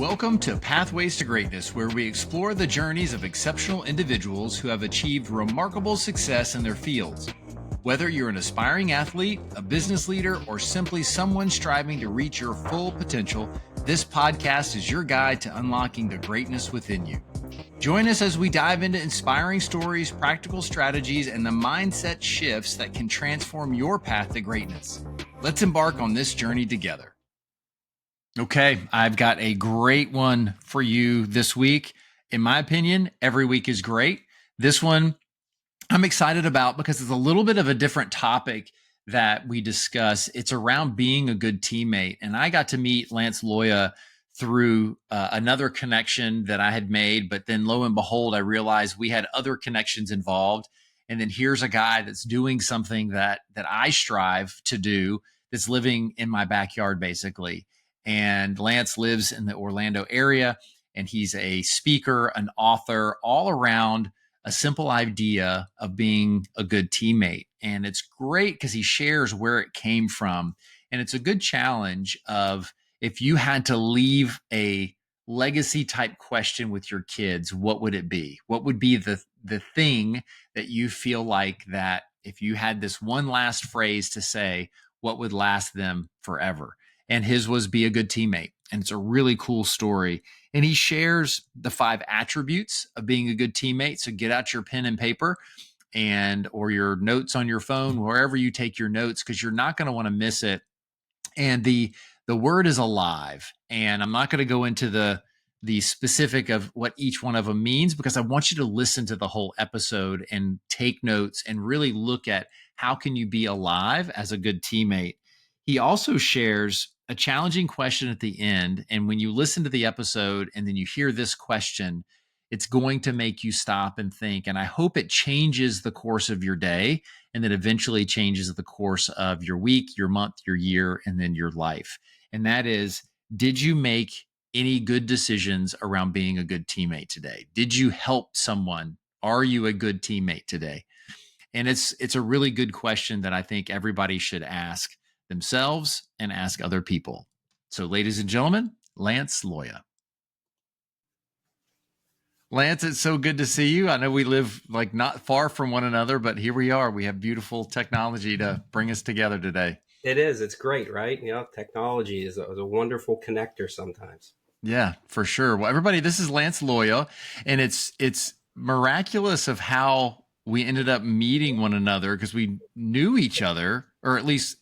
Welcome to Pathways to Greatness, where we explore the journeys of exceptional individuals who have achieved remarkable success in their fields. Whether you're an aspiring athlete, a business leader, or simply someone striving to reach your full potential, this podcast is your guide to unlocking the greatness within you. Join us as we dive into inspiring stories, practical strategies, and the mindset shifts that can transform your path to greatness. Let's embark on this journey together. Okay, I've got a great one for you this week. In my opinion, every week is great. This one I'm excited about because it's a little bit of a different topic that we discuss. It's around being a good teammate. And I got to meet Lance Loya through another connection that I had made. But then lo and behold, I realized we had other connections involved. And then here's a guy that's doing something that I strive to do, that's living in my backyard, basically. And Lance lives in the Orlando area, and he's a speaker, an author, all around a simple idea of being a good teammate. And it's great because he shares where it came from. And it's a good challenge of, if you had to leave a legacy type question with your kids, what would it be? What would be the thing that you feel like that if you had this one last phrase to say, what would last them forever? And his was be a good teammate. And it's a really cool story. And he shares the 5 attributes of being a good teammate. So get out your pen and paper or your notes on your phone, wherever you take your notes, because you're not going to want to miss it. And the word is alive. And I'm not going to go into the specific of what each one of them means, because I want you to listen to the whole episode and take notes and really look at how can you be alive as a good teammate. He also shares a challenging question at the end. And when you listen to the episode and then you hear this question, it's going to make you stop and think. And I hope it changes the course of your day, and then eventually changes the course of your week, your month, your year, and then your life. And that is, did you make any good decisions around being a good teammate today? Did you help someone? Are you a good teammate today? And it's a really good question that I think everybody should ask themselves and ask other people. So, ladies and gentlemen, Lance Loya. Lance, it's so good to see you. I know we live like not far from one another, but here we are. We have beautiful technology to bring us together today. It is. It's great, right? You know, technology is a wonderful connector sometimes. Yeah, for sure. Well, everybody, this is Lance Loya, and it's miraculous of how we ended up meeting one another, because we knew each other, or at least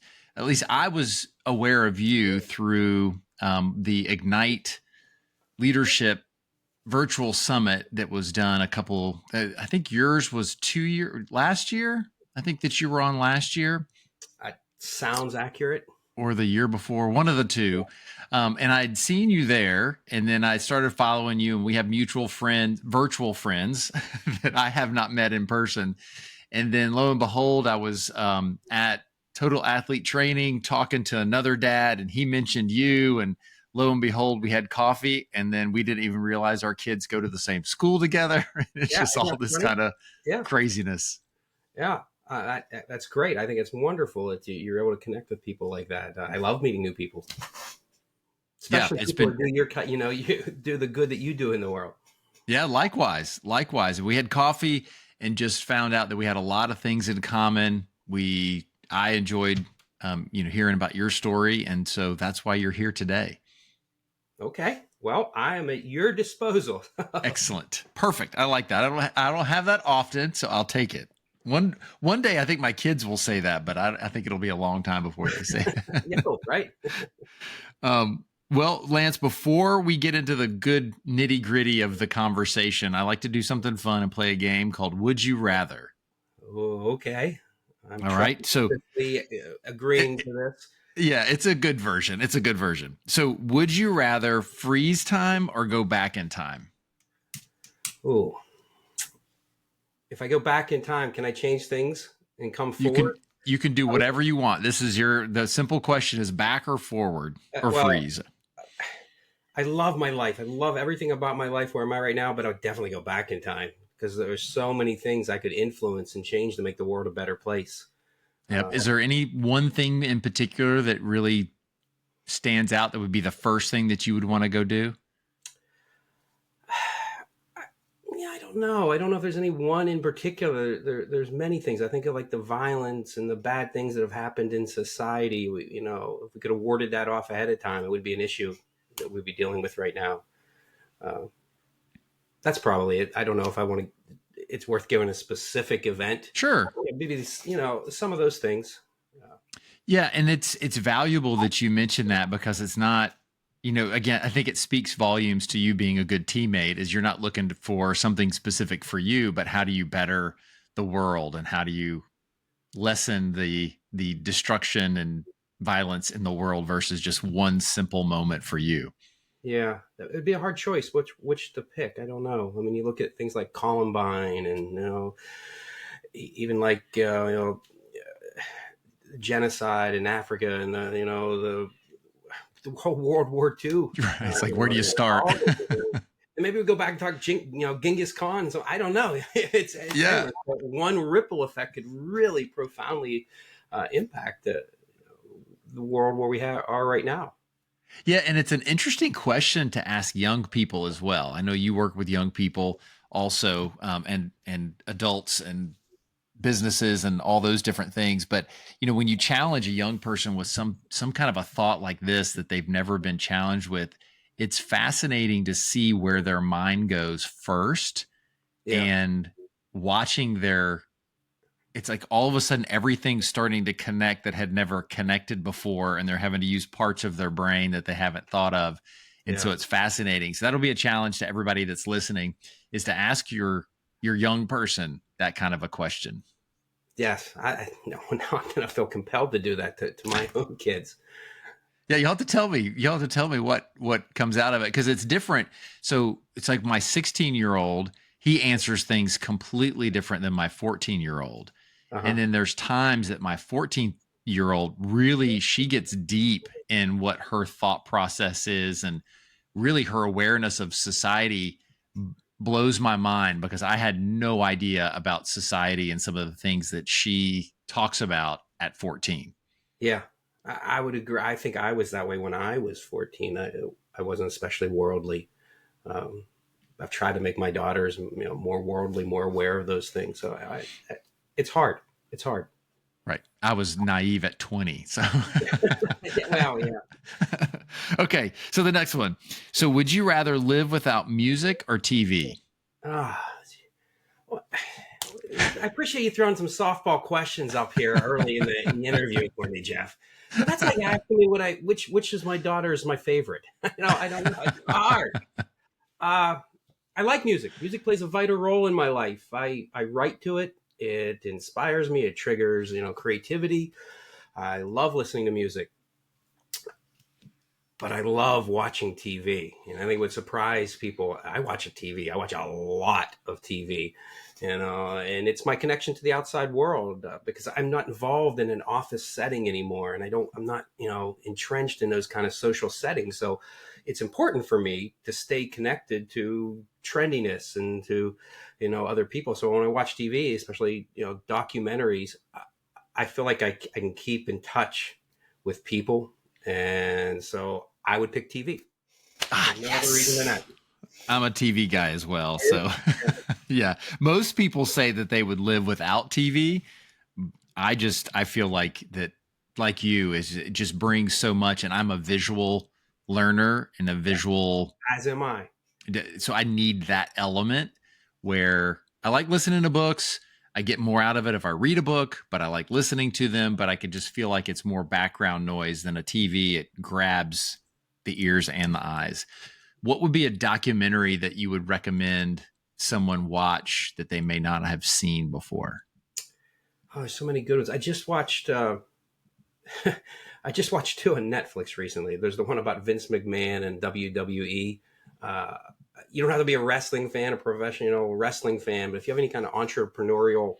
I was aware of you through the Ignite Leadership virtual summit that was done I think yours was last year. I think that you were on last year. Sounds accurate. Or the year before, one of the two. And I'd seen you there, and then I started following you, and we have mutual friends, virtual friends that I have not met in person. And then lo and behold, I was at Total Athlete Training talking to another dad, and he mentioned you, and lo and behold, we had coffee, and then we didn't even realize our kids go to the same school together. It's just all this kind of craziness. Yeah. That's great. I think it's wonderful that you're able to connect with people like that. I love meeting new people, especially people who you do the good that you do in the world. Yeah, likewise. We had coffee and just found out that we had a lot of things in common. I enjoyed, hearing about your story, and so that's why you're here today. Okay. Well, I am at your disposal. Excellent. Perfect. I like that. I don't have that often, so I'll take it. One day, I think my kids will say that, but I think it'll be a long time before they say that. Yeah, right. Well, Lance, before we get into the good nitty gritty of the conversation, I like to do something fun and play a game called Would You Rather? Oh, okay. All right. So agreeing to this. Yeah, it's a good version. So would you rather freeze time or go back in time? Oh. If I go back in time, can I change things and come forward? You can do whatever you want. This is the simple question is back or forward or freeze. I love my life. I love everything about my life. Where am I right now? But I would definitely go back in time, because there's so many things I could influence and change to make the world a better place. Yep. Is there any one thing in particular that really stands out that would be the first thing that you would want to go do? don't know. I don't know if there's any one in particular. There's many things. I think of like the violence and the bad things that have happened in society. If we could have warded that off ahead of time, it would be an issue that we'd be dealing with right now. That's probably it. I don't know if I want to. It's worth giving a specific event. Sure. Maybe some of those things. Yeah, and it's valuable that you mentioned that, because it's not, again, I think it speaks volumes to you being a good teammate, is you're not looking for something specific for you, but how do you better the world, and how do you lessen the destruction and violence in the world versus just one simple moment for you. Yeah, it'd be a hard choice which to pick. I don't know. I mean, you look at things like Columbine, and even like genocide in Africa, and the whole World War II. Right. It's like, where do you start? And maybe we go back and talk, Genghis Khan. So I don't know. It's yeah. One ripple effect could really profoundly impact the world where we are right now. Yeah, and it's an interesting question to ask young people as well. I know you work with young people also, and adults and businesses and all those different things. But when you challenge a young person with some kind of a thought like this that they've never been challenged with, it's fascinating to see where their mind goes first, and watching it's like all of a sudden everything's starting to connect that had never connected before, and they're having to use parts of their brain that they haven't thought of. And so it's fascinating. So that'll be a challenge to everybody that's listening, is to ask your young person that kind of a question. Yes. Now I'm going to feel compelled to do that to my own kids. Yeah, you'll have to tell me. You'll have to tell me what comes out of it, because it's different. So it's like my 16-year-old, he answers things completely different than my 14-year-old. Uh-huh. And then there's times that my 14-year-old really, she gets deep in what her thought process is, and really her awareness of society blows my mind, because I had no idea about society and some of the things that she talks about at 14. Yeah, I would agree. I think I was that way when I was 14. I wasn't especially worldly. I've tried to make my daughters, more worldly, more aware of those things. So it's hard. It's hard. Right. I was naive at 20. So, well, yeah. Okay. So the next one. So would you rather live without music or TV? Well, I appreciate you throwing some softball questions up here early in the interview for me, Jeff. That's like asking me which is my daughter's my favorite. I don't know. It's hard. I like music. Music plays a vital role in my life. I write to it. It inspires me. It triggers, creativity. I love listening to music, but I love watching TV. And I think it would surprise people. I watch a lot of TV, and it's my connection to the outside world, because I'm not involved in an office setting anymore. And I'm not, entrenched in those kind of social settings. So it's important for me to stay connected to trendiness and to, other people. So when I watch TV, especially, documentaries, I feel like I can keep in touch with people. And so I would pick TV. No other reason than that. I'm a TV guy as well. So yeah, most people say that they would live without TV. I feel like that, like you, it just brings so much, and I'm a visual learner and a visual, as am I. So I need that element where I like listening to books. I get more out of it if I read a book, but I like listening to them, but I could just feel like it's more background noise than a TV. It grabs the ears and the eyes. What would be a documentary that you would recommend someone watch that they may not have seen before? Oh, there's so many good ones. I just watched two on Netflix recently. There's the one about Vince McMahon and WWE. You don't have to be a wrestling fan, a professional wrestling fan, but if you have any kind of entrepreneurial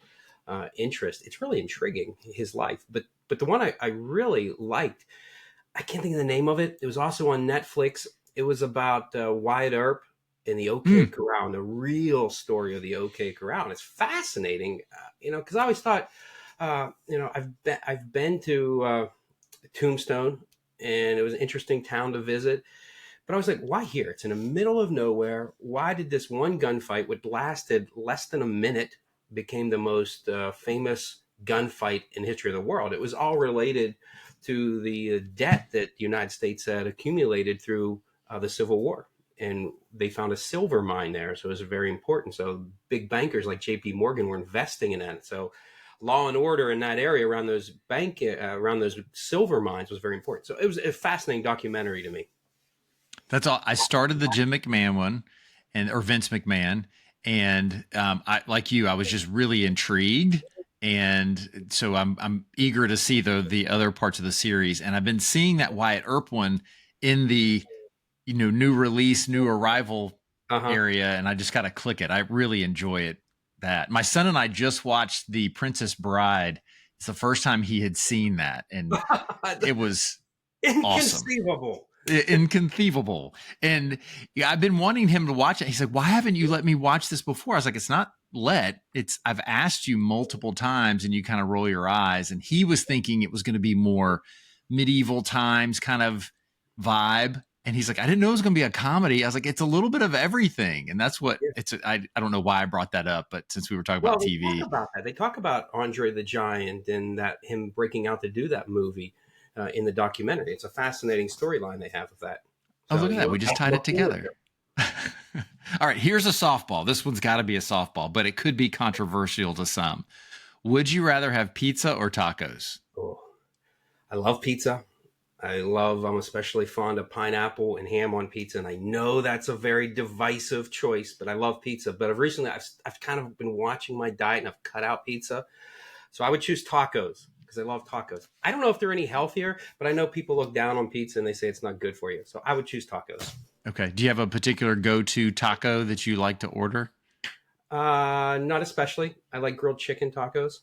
interest, it's really intriguing, his life. But the one I really liked, I can't think of the name of it. It was also on Netflix. It was about Wyatt Earp and the OK Corral, the real story of the OK Corral. And it's fascinating, because I always thought, I've been to Tombstone, and it was an interesting town to visit. But I was like, why here? It's in the middle of nowhere. Why did this one gunfight, which lasted less than a minute, became the most famous gunfight in the history of the world? It was all related to the debt that the United States had accumulated through the Civil War. And they found a silver mine there. So it was very important. So big bankers like JP Morgan were investing in that. So law and order in that area around those around those silver mines was very important. So it was a fascinating documentary to me. That's all. I started the Jim McMahon one, or Vince McMahon, and I, like you, I was just really intrigued, and so I'm eager to see the other parts of the series. And I've been seeing that Wyatt Earp one in the new release, new arrival Uh-huh. area, and I just got to click it. I really enjoy it. That my son and I just watched The Princess Bride. It's the first time he had seen that, and it was awesome. Inconceivable. Inconceivable. And yeah, I've been wanting him to watch it. He's like, why haven't you let me watch this before? I was like, it's not I've asked you multiple times and you kind of roll your eyes. And he was thinking it was going to be more medieval times kind of vibe. And he's like, I didn't know it was going to be a comedy. I was like, it's a little bit of everything. And that's what Yeah. I don't know why I brought that up, but since we were talking Well, about they TV. talk about that. They talk about Andre the Giant and that him breaking out to do that movie in the documentary. It's a fascinating storyline they have of that. Oh, So, look at that. We just tied it together. All right, here's a softball. This one's got to be a softball, but it could be controversial to some. Would you rather have pizza or tacos? Oh, I love pizza. I'm especially fond of pineapple and ham on pizza. And I know that's a very divisive choice, but I love pizza. But I've kind of been watching my diet and I've cut out pizza. So I would choose tacos because I love tacos. I don't know if they're any healthier, but I know people look down on pizza and they say it's not good for you. So I would choose tacos. Okay. Do you have a particular go-to taco that you like to order? Not especially. I like grilled chicken tacos.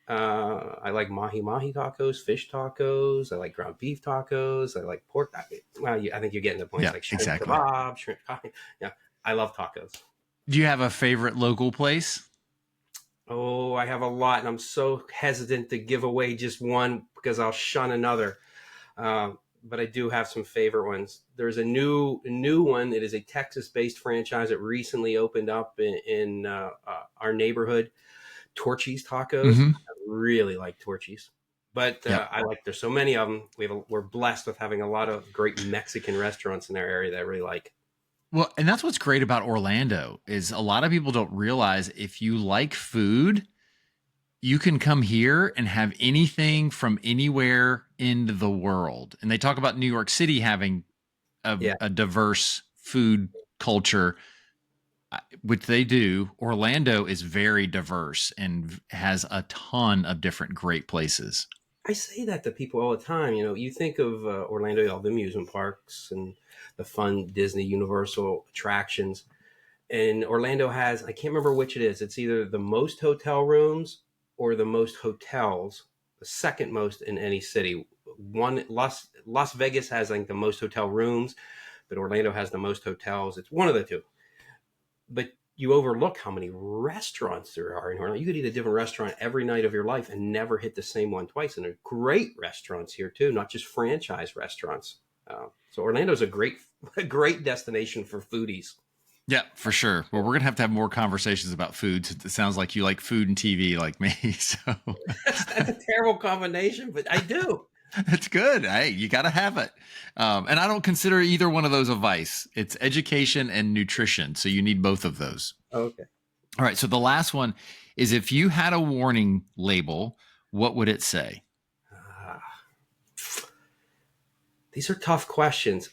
I like mahi mahi tacos, fish tacos. I like ground beef tacos. I like pork. Well, I think you're getting the point. Yeah, Like shrimp exactly. kebab, shrimp. Yeah, I love tacos. Do you have a favorite local place? Oh, I have a lot, and I'm so hesitant to give away just one because I'll shun another. But I do have some favorite ones. There's a new one. It is a Texas-based franchise that recently opened up in our neighborhood. Torchy's Tacos. Mm-hmm. I really like Torchy's, but Yep. there's so many of them. We're blessed with having a lot of great Mexican restaurants in our area that I really like. Well, and that's what's great about Orlando is a lot of people don't realize if you like food, you can come here and have anything from anywhere in the world. And they talk about New York City having Yeah, a diverse food culture, which they do. Orlando is very diverse and has a ton of different great places. I say that to people all the time. You know, you think of Orlando, all the amusement parks and the fun Disney Universal attractions. And Orlando has, I can't remember which it is. It's either the most hotel rooms or the most hotels, the second most in any city. One Las Vegas has like the most hotel rooms, but Orlando has the most hotels. It's one of the two. But you overlook how many restaurants there are in Orlando. You could eat a different restaurant every night of your life and never hit the same one twice. And there are great restaurants here too, not just franchise restaurants. So Orlando's a great destination for foodies. Yeah, for sure. Well, we're going to have more conversations about food. It sounds like you like food and TV like me. So That's a terrible combination, but I do. it's good. Hey, you got to have it. And I don't consider either one of those a vice. It's education and nutrition. So you need both of those. Okay. All right. So the last one is if you had a warning label, what would it say? These are tough questions.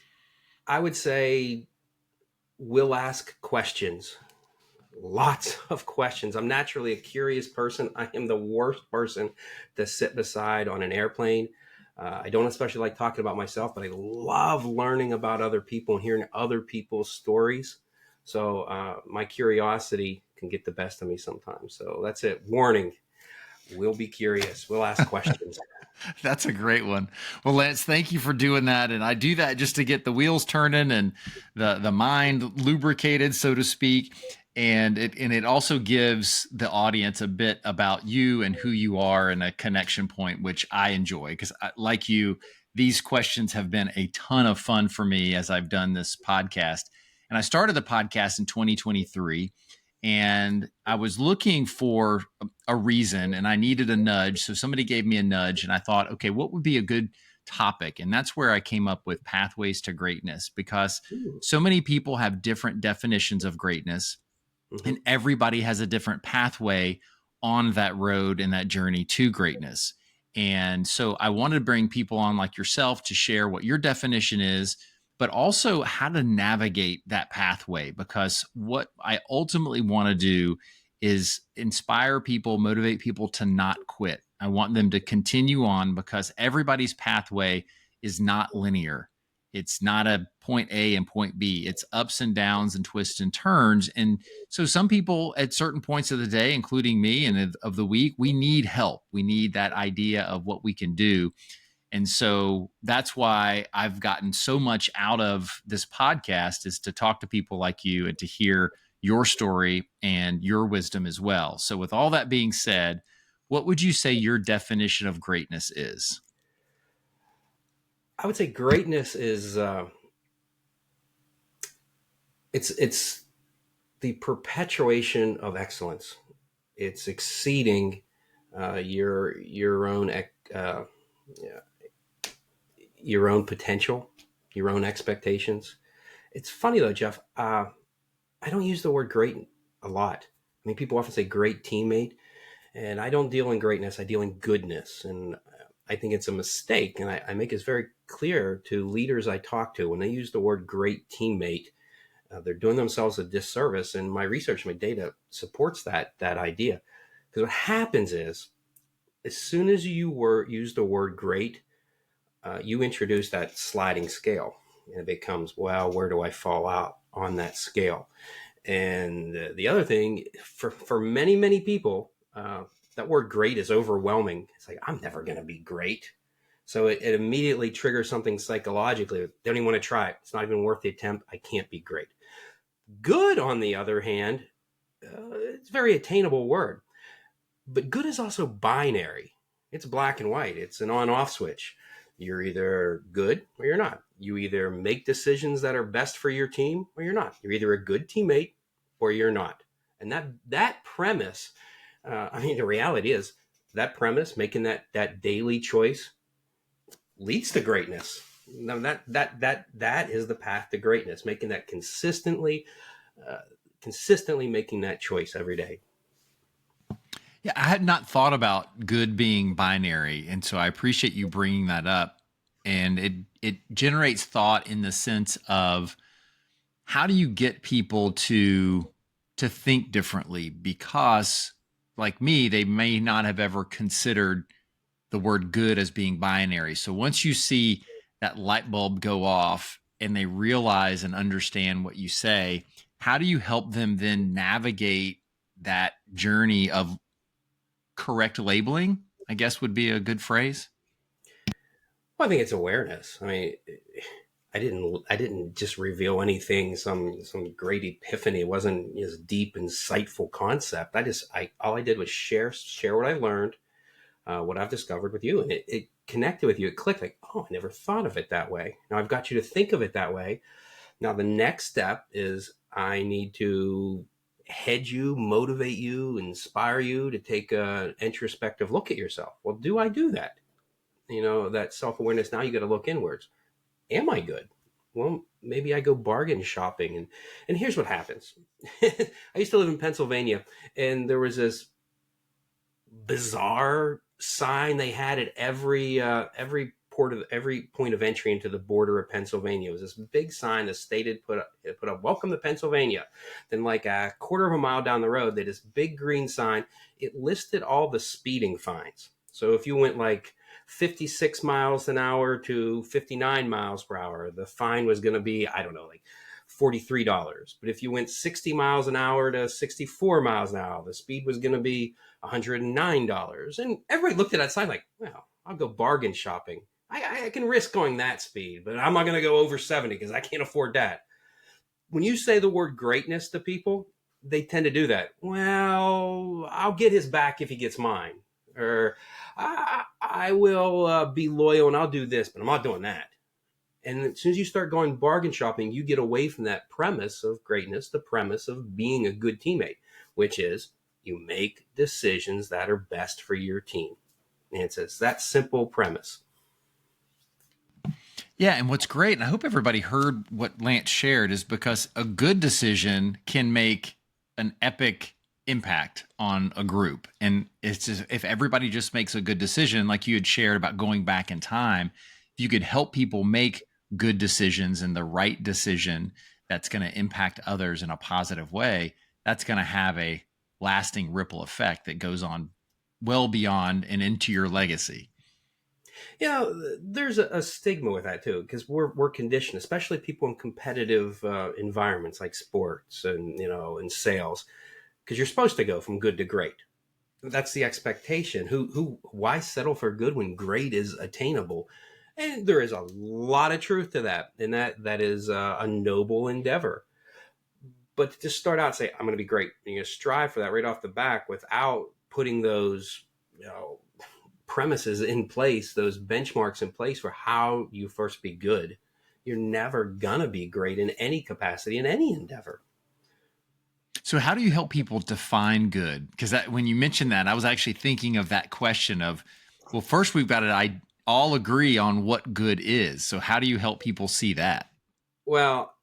I would say we'll ask questions. Lots of questions. I'm naturally a curious person. I am the worst person to sit beside on an airplane. I don't especially like talking about myself, but I love learning about other people and hearing other people's stories. So my curiosity can get the best of me sometimes. So that's it. Warning. We'll be curious. We'll ask questions. That's a great one. Well, Lance, thank you for doing that. And I do that just to get the wheels turning and the mind lubricated, so to speak. And it also gives the audience a bit about you and who you are and a connection point, which I enjoy because like you, these questions have been a ton of fun for me as I've done this podcast. And I started the podcast in 2023, and I was looking for a reason and I needed a nudge. So somebody gave me a nudge, and I thought, okay, what would be a good topic? And that's where I came up with Pathways to Greatness, because Ooh. so many people have different definitions of greatness, Mm-hmm. and everybody has a different pathway on that road and that journey to greatness. And so I wanted to bring people on like yourself to share what your definition is, but also how to navigate that pathway. Because what I ultimately want to do is inspire people, motivate people to not quit. I want them to continue on, because everybody's pathway is not linear. It's not a point A and point B. It's ups and downs and twists and turns. And so some people at certain points of the day, including me and of the week, we need help. We need that idea of what we can do. And so that's why I've gotten so much out of this podcast, is to talk to people like you and to hear your story and your wisdom as well. So with all that being said, what would you say your definition of greatness is? I would say greatness is it's the perpetuation of excellence. It's exceeding your own yeah, your own potential, your own expectations. It's funny though, Jeff. I don't use the word great a lot. I mean, people often say great teammate, and I don't deal in greatness. I deal in goodness, and I think it's a mistake. And I make this very clear to leaders I talk to. When they use the word great teammate, they're doing themselves a disservice. And my research, my data supports that idea. Because what happens is, as soon as you use the word great, you introduce that sliding scale, and it becomes, well, where do I fall out on that scale? And the other thing, for many people, that word great is overwhelming. It's like, I'm never going to be great. So it immediately triggers something psychologically. They don't even want to try it. It's not even worth the attempt. I can't be great. Good, on the other hand, it's a very attainable word. But good is also binary. It's black and white. It's an on-off switch. You're either good or you're not. You either make decisions that are best for your team or you're not. You're either a good teammate or you're not. And that premise, I mean, the reality is that premise, making that daily choice, leads to greatness. Now that is the path to greatness. Making that consistently making that choice every day. Yeah, I had not thought about good being binary, and so I appreciate you bringing that up. And it generates thought in the sense of, how do you get people to think differently? Because, like me, they may not have ever considered the word good as being binary. So once you see that light bulb go off and they realize and understand what you say, how do you help them then navigate that journey of correct labeling, I guess would be a good phrase? Well, I think it's awareness. I mean, I didn't just reveal anything, some great epiphany. It wasn't this deep, insightful concept. I all I did was share what I learned, what I've discovered with you, and it connected with you. It clicked, like, oh, I never thought of it that way. Now I've got you to think of it that way. Now the next step is I need to head you, motivate you, inspire you to take a introspective look at yourself. Well, do I do that? That self-awareness. Now you got to look inwards. Am I good? Well, maybe I go bargain shopping. And here's what happens. I used to live in Pennsylvania, and there was this bizarre sign they had at every point of entry into the border of Pennsylvania. It was this big sign the state had put up, welcome to Pennsylvania. Then, like a quarter of a mile down the road, they had this big green sign. It listed all the speeding fines. So if you went like 56 miles an hour to 59 miles per hour, the fine was going to be, I don't know, like $43. But if you went 60 miles an hour to 64 miles an hour, the speed was going to be $109. And everybody looked at that sign like, well, I'll go bargain shopping. I can risk going that speed, but I'm not going to go over 70 because I can't afford that. When you say the word greatness to people, they tend to do that. Well, I'll get his back if he gets mine. Or I will be loyal and I'll do this, but I'm not doing that. And as soon as you start going bargain shopping, you get away from that premise of greatness, the premise of being a good teammate, which is you make decisions that are best for your team. And it's that simple premise. Yeah, and what's great, and I hope everybody heard what Lance shared, is because a good decision can make an epic impact on a group. And it's just, if everybody just makes a good decision, like you had shared about going back in time, if you could help people make good decisions and the right decision that's going to impact others in a positive way, that's going to have a lasting ripple effect that goes on well beyond and into your legacy. There's a stigma with that too, because we're conditioned, especially people in competitive environments like sports and in sales, because you're supposed to go from good to great. That's the expectation. Why settle for good when great is attainable? And there is a lot of truth to that, and that is a noble endeavor. But to just start out and say, I'm going to be great, and you're going to strive for that right off the back without putting those, premises in place, those benchmarks in place for how you first be good, you're never going to be great in any capacity, in any endeavor. So, how do you help people define good? Because when you mentioned that, I was actually thinking of that question of, well, first we've got to all agree on what good is. So, how do you help people see that? Well,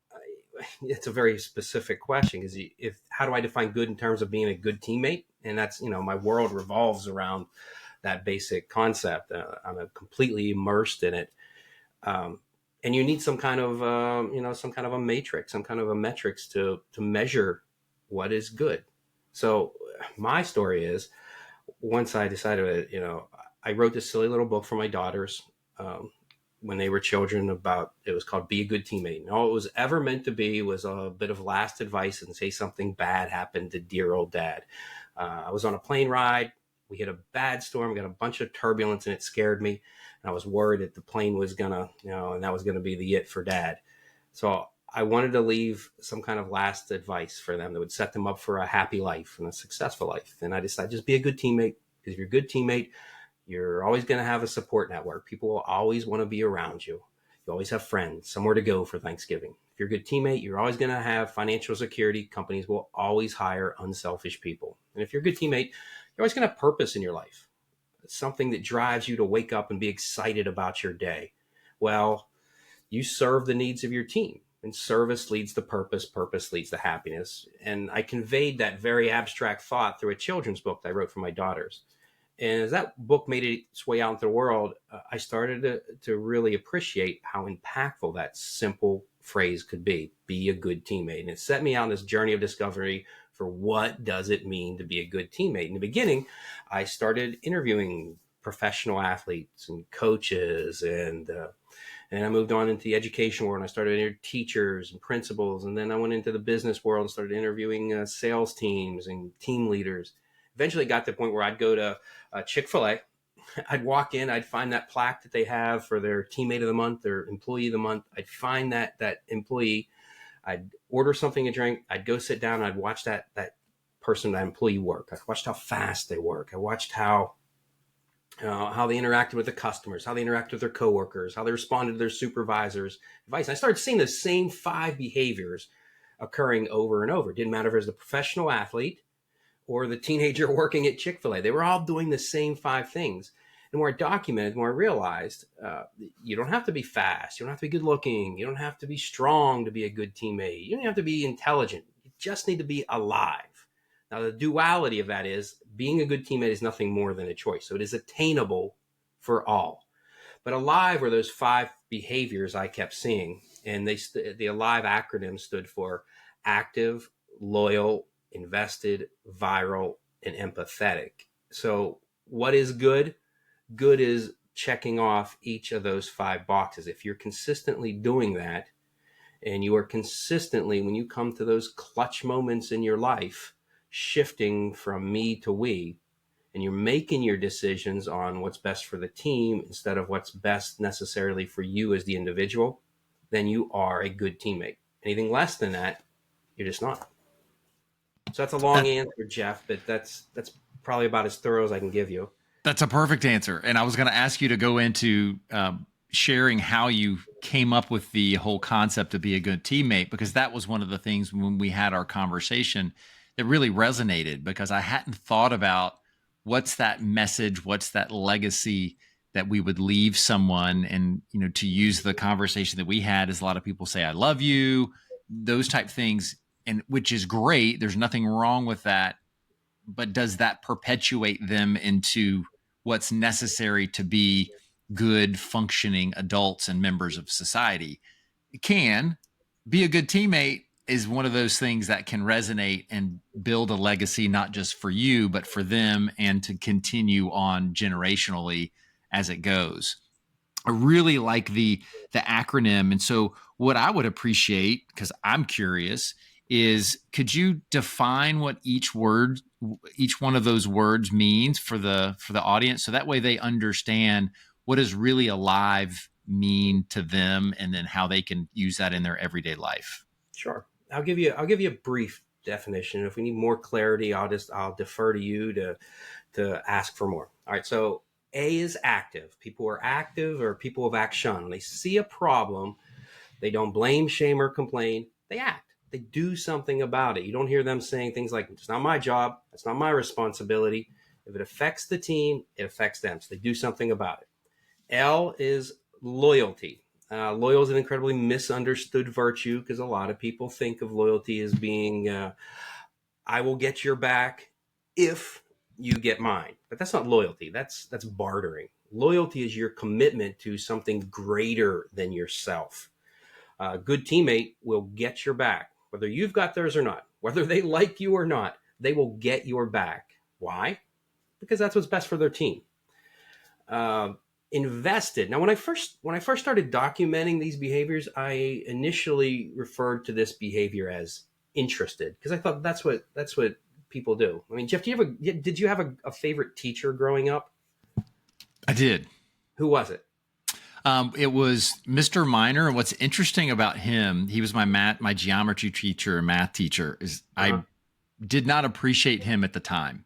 it's a very specific question, because if how do I define good in terms of being a good teammate? And that's, my world revolves around that basic concept. I'm completely immersed in it. And you need some kind of, some kind of a matrix, some kind of a metrics to measure what is good. So my story is, once I decided, I wrote this silly little book for my daughters when they were children it was called Be a Good Teammate. And all it was ever meant to be was a bit of last advice and say something bad happened to dear old dad. I was on a plane ride. We hit a bad storm, got a bunch of turbulence, and it scared me. And I was worried that the plane was gonna, and that was gonna be the it for dad. So I wanted to leave some kind of last advice for them that would set them up for a happy life and a successful life. And I decided, just be a good teammate, because if you're a good teammate, you're always going to have a support network. People will always want to be around you. You always have friends, somewhere to go for Thanksgiving. If you're a good teammate, you're always going to have financial security. Companies will always hire unselfish people. And if you're a good teammate, you're always going to have purpose in your life. It's something that drives you to wake up and be excited about your day. Well, you serve the needs of your team. And service leads to purpose, purpose leads to happiness. And I conveyed that very abstract thought through a children's book that I wrote for my daughters. And as that book made its way out into the world, I started to really appreciate how impactful that simple phrase could be a good teammate. And it set me out on this journey of discovery for what does it mean to be a good teammate. In the beginning, I started interviewing professional athletes and coaches, and I moved on into the education world, and I started interviewing teachers and principals. And then I went into the business world and started interviewing sales teams and team leaders. Eventually got to the point where I'd go to Chick-fil-A. I'd walk in, I'd find that plaque that they have for their teammate of the month, their employee of the month. I'd find that employee. I'd order something to drink. I'd go sit down and I'd watch that person, that employee work. I watched how fast they work. I watched how they interacted with the customers, how they interacted with their coworkers, how they responded to their supervisors' advice. And I started seeing the same 5 behaviors occurring over and over. It didn't matter if it was the professional athlete or the teenager working at Chick-fil-A. They were all doing the same 5 things. And the more I documented, the more I realized you don't have to be fast. You don't have to be good looking. You don't have to be strong to be a good teammate. You don't have to be intelligent. You just need to be alive. Now, the duality of that is being a good teammate is nothing more than a choice. So it is attainable for all. But alive were those 5 behaviors I kept seeing. And the ALIVE acronym stood for active, loyal, invested, viral, and empathetic. So what is good? Good is checking off each of those 5 boxes. If you're consistently doing that, and you are consistently, when you come to those clutch moments in your life, shifting from me to we, and you're making your decisions on what's best for the team instead of what's best necessarily for you as the individual, then you are a good teammate. Anything less than that, you're just not. So that's a long That, answer, Jeff, but that's probably about as thorough as I can give you. That's a perfect answer. And I was going to ask you to go into sharing how you came up with the whole concept to be a good teammate, because that was one of the things when we had our conversation that really resonated, because I hadn't thought about what's that message, what's that legacy that we would leave someone. And, to use the conversation that we had, is a lot of people say, I love you, those type things, and which is great. There's nothing wrong with that. But does that perpetuate them into what's necessary to be good, functioning adults and members of society? It can. Be a good teammate is one of those things that can resonate and build a legacy, not just for you, but for them, and to continue on generationally as it goes. I really like the acronym. And so what I would appreciate, because I'm curious, is could you define what each one of those words means for the audience, so that way they understand what does really alive mean to them, and then how they can use that in their everyday life? Sure. I'll give you a brief definition. If we need more clarity, I'll defer to you to ask for more. All right. So A is active. People are active, or people of action. When they see a problem, they don't blame, shame, or complain. They act. They do something about it. You don't hear them saying things like, it's not my job, it's not my responsibility. If it affects the team, it affects them. So they do something about it. L is loyalty. Loyal is an incredibly misunderstood virtue, because a lot of people think of loyalty as being, I will get your back if you get mine. But that's not loyalty. That's bartering. Loyalty is your commitment to something greater than yourself. A good teammate will get your back, whether you've got theirs or not, whether they like you or not. They will get your back. Why? Because that's what's best for their team. Invested. Now, when I first started documenting these behaviors, I initially referred to this behavior as interested, because I thought that's what people do. I mean, Jeff, did you have a favorite teacher growing up? I did. Who was it? It was Mr. Miner. And what's interesting about him, he was my geometry teacher and math teacher, is I did not appreciate him at the time.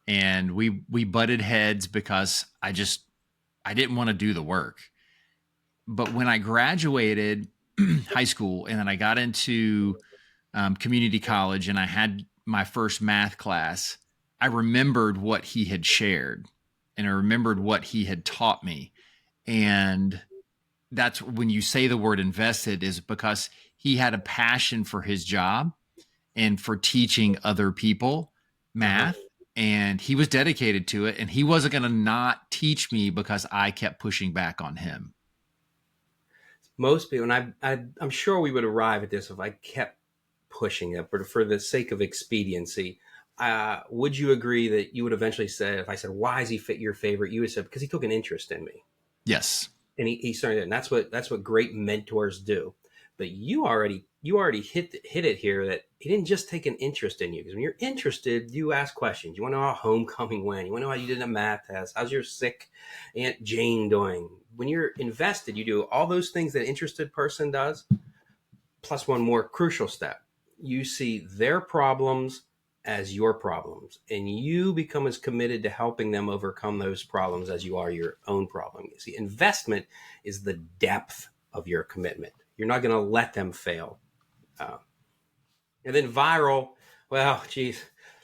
And we butted heads because I didn't want to do the work. But when I graduated high school, and then I got into community college, and I had my first math class, I remembered what he had shared, and I remembered what he had taught me. And that's when you say the word invested, is because he had a passion for his job and for teaching other people math. And he was dedicated to it, and he wasn't going to not teach me because I kept pushing back on him. Most people, and I'm sure we would arrive at this if I kept pushing it, but for the sake of expediency, would you agree that you would eventually say, if I said, why is he your favorite? You would say, because he took an interest in me. Yes. And he started, and that's what great mentors do. But you already hit it here, that he didn't just take an interest in you. Because when you're interested, you ask questions. You want to know how homecoming went. You want to know how you did a math test. How's your sick Aunt Jane doing? When you're invested, you do all those things that an interested person does, plus one more crucial step. You see their problems as your problems, and you become as committed to helping them overcome those problems as you are your own problem. You see, investment is the depth of your commitment. You're not going to let them fail. And then viral, well, geez,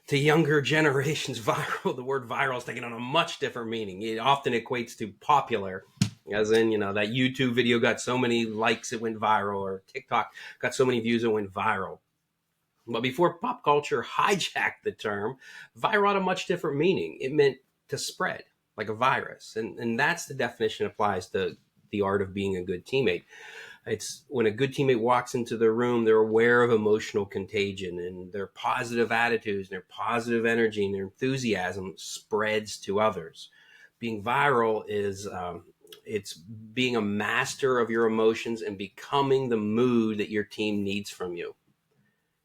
to younger generations, viral, the word viral is taken on a much different meaning. It often equates to popular, as in, that YouTube video got so many likes it went viral, or TikTok got so many views it went viral. But before pop culture hijacked the term, viral had a much different meaning. It meant to spread, like a virus. And that's the definition applies to the art of being a good teammate. It's when a good teammate walks into the room, they're aware of emotional contagion, and their positive attitudes, and their positive energy, and their enthusiasm spreads to others. Being viral is it's being a master of your emotions and becoming the mood that your team needs from you.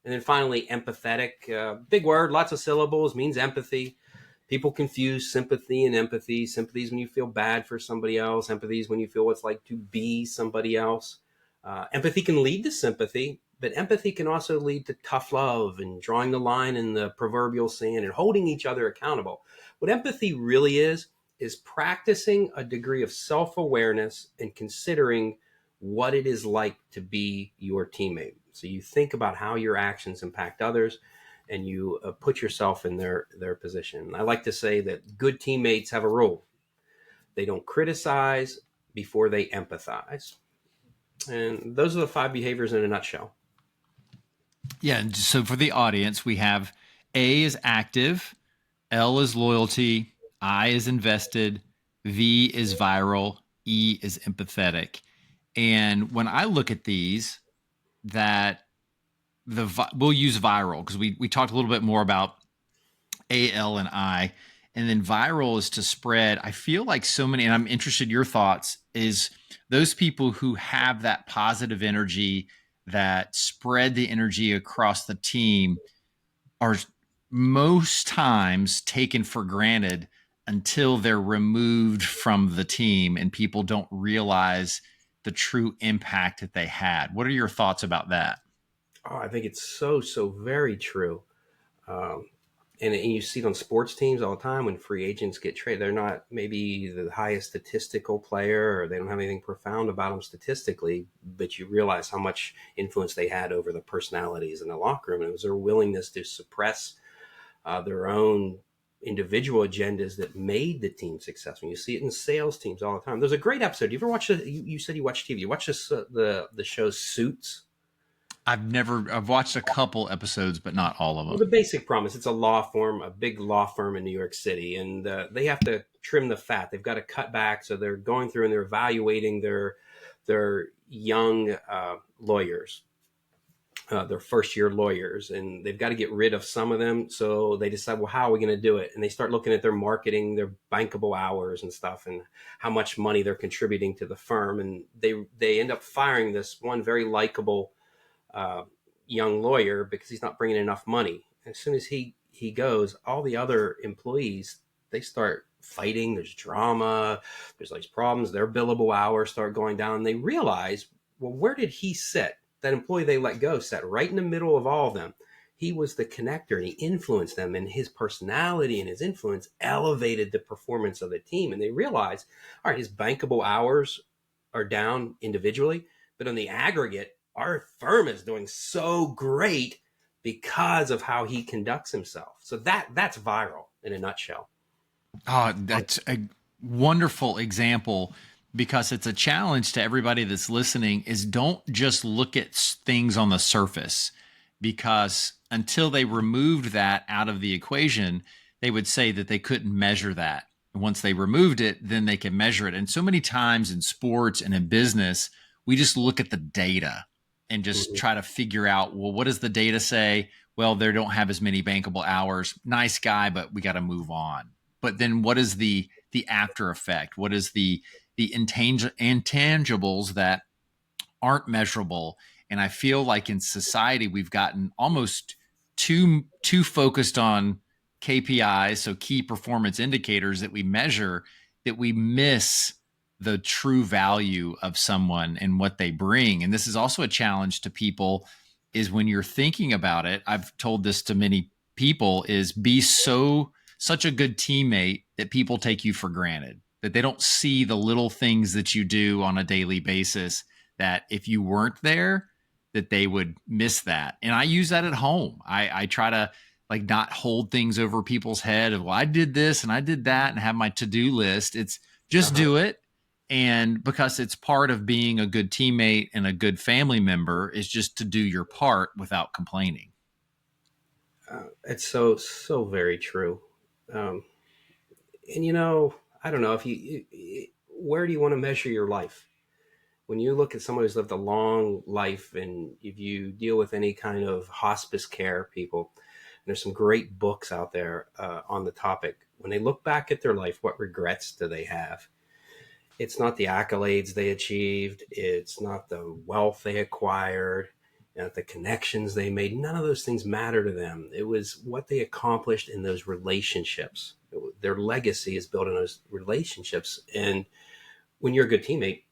And then finally, empathetic, big word, lots of syllables, means empathy. People confuse sympathy and empathy. Sympathy is when you feel bad for somebody else. Empathy is when you feel what it's like to be somebody else. Empathy can lead to sympathy, But empathy can also lead to tough love and drawing the line in the proverbial sand and holding each other accountable. What empathy really is practicing a degree of self-awareness and considering what it is like to be your teammate. So you think about how your actions impact others, and you put yourself in their position. I like to say that good teammates have a rule: they don't criticize before they empathize. And those are the 5 behaviors in a nutshell. Yeah. And so for the audience, we have A is active, L is loyalty, I is invested, V is viral, E is empathetic. And when I look at these, that we'll use viral because we talked a little bit more about A, L, and I, and then viral is to spread. I feel like so many, and I'm interested in your thoughts, is those people who have that positive energy that spread the energy across the team are most times taken for granted until they're removed from the team and people don't realize the true impact that they had. What are your thoughts about that? Oh, I think it's so very true. Um, and you see it on sports teams all the time when free agents get traded. They're not maybe the highest statistical player, or they don't have anything profound about them statistically, but you realize how much influence they had over the personalities in the locker room. And it was their willingness to suppress their own individual agendas that made the team successful. You see it in sales teams all the time. There's a great episode. You ever watch you said you watch TV. You watch this, the show Suits? I've watched a couple episodes, but not all of Well, the them. basic premise: it's a law firm, a big law firm in New York City, and they have to trim the fat. They've got to cut back, so they're going through and they're evaluating their young lawyers, their first year lawyers, and they've got to get rid of some of them. So they decide, well, how are we going to do it? And they start looking at their marketing, their bankable hours and stuff, and how much money they're contributing to the firm. And they end up firing this one very likable uh, young lawyer because he's not bringing enough money. As soon as he goes, all the other employees, they start fighting. There's drama. There's all these problems. Their billable hours start going down. And they realize, well, where did he sit? That employee they let go sat right in the middle of all of them. He was the connector, and he influenced them, and his personality and his influence elevated the performance of the team. And they realized, all right, his bankable hours are down individually, but on the aggregate, our firm is doing so great because of how he conducts himself. So that's viral in a nutshell. Oh, that's a wonderful example because it's a challenge to everybody that's listening is don't just look at things on the surface because until they removed that out of the equation, they would say that they couldn't measure that. Once they removed it, then they can measure it. And so many times in sports and in business, we just look at the data and just Mhm. try to figure out, well, what does the data say? Well, they don't have as many bankable hours. Nice guy, but we got to move on. But then what is the after effect? What is the intangibles that aren't measurable? And I feel like in society we've gotten almost too focused on KPIs, so key performance indicators that we measure, that we miss the true value of someone and what they bring. And this is also a challenge to people is when you're thinking about it. I've told this to many people is be such a good teammate that people take you for granted, that they don't see the little things that you do on a daily basis, that if you weren't there, that they would miss that. And I use that at home. I try to like not hold things over people's head of, well, I did this and I did that and have my to-do list. It's just Uh-huh. do it. And because it's part of being a good teammate and a good family member is just to do your part without complaining. It's so very true. Um, and I don't know if where do you want to measure your life? When you look at someone who's lived a long life, and if you deal with any kind of hospice care people, there's some great books out there on the topic. When they look back at their life, what regrets do they have? It's not the accolades they achieved. It's not the wealth they acquired, the connections they made. None of those things matter to them. It was what they accomplished in those relationships. Their legacy is built in those relationships. And when you're a good teammate,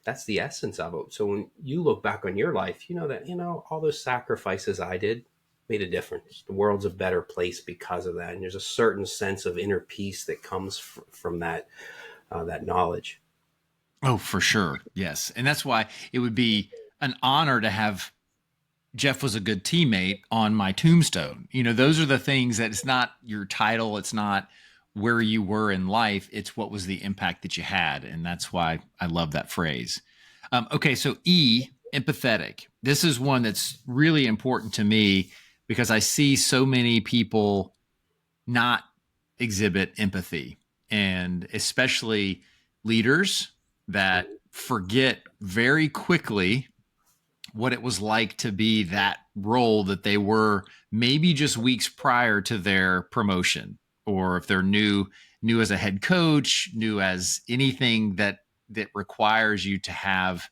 That's the essence of it. So when you look back on your life, you know that, all those sacrifices I did made a difference. The world's a better place because of that. And there's a certain sense of inner peace that comes from that knowledge. Oh, for sure. Yes. And that's why it would be an honor to have Jeff was a good teammate on my tombstone. Those are the things that it's not your title, it's not where you were in life, it's what was the impact that you had. And that's why I love that phrase. Okay, so E, empathetic. This is one that's really important to me because I see so many people not exhibit empathy, and especially leaders that forget very quickly what it was like to be that role that they were maybe just weeks prior to their promotion, or if they're new as a head coach, new as anything that requires you to have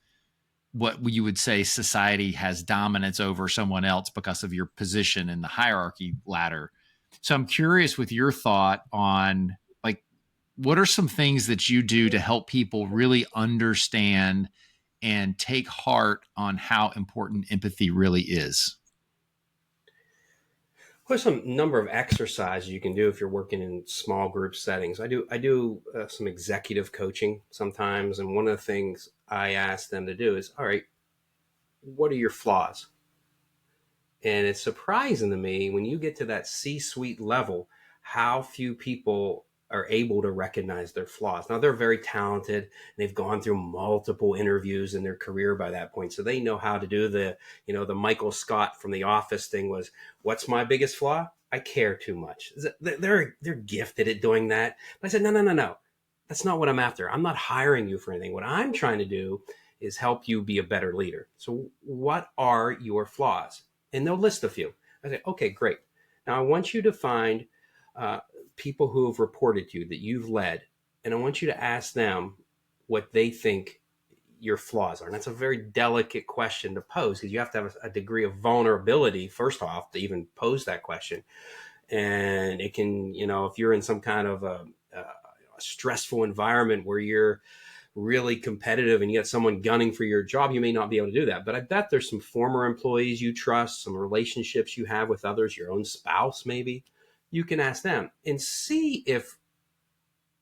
what you would say society has dominance over someone else because of your position in the hierarchy ladder. So I'm curious with your thought on, like, what are some things that you do to help people really understand and take heart on how important empathy really is? There's some number of exercises you can do if you're working in small group settings. I do some executive coaching sometimes, and one of the things I ask them to do is, all right, what are your flaws? And it's surprising to me when you get to that C-suite level, how few people are able to recognize their flaws. Now, they're very talented, and they've gone through multiple interviews in their career by that point. So they know how to do the Michael Scott from The Office thing was, what's my biggest flaw? I care too much. They're gifted at doing that. But I said, no. That's not what I'm after. I'm not hiring you for anything. What I'm trying to do is help you be a better leader. So what are your flaws? And they'll list a few. I say, okay, great. Now I want you to find people who have reported to you that you've led, and I want you to ask them what they think your flaws are. And that's a very delicate question to pose because you have to have a degree of vulnerability, first off, to even pose that question. And it can, if you're in some kind of a stressful environment where you're really competitive and you got someone gunning for your job, you may not be able to do that. But I bet there's some former employees you trust, some relationships you have with others, your own spouse maybe. You can ask them and see if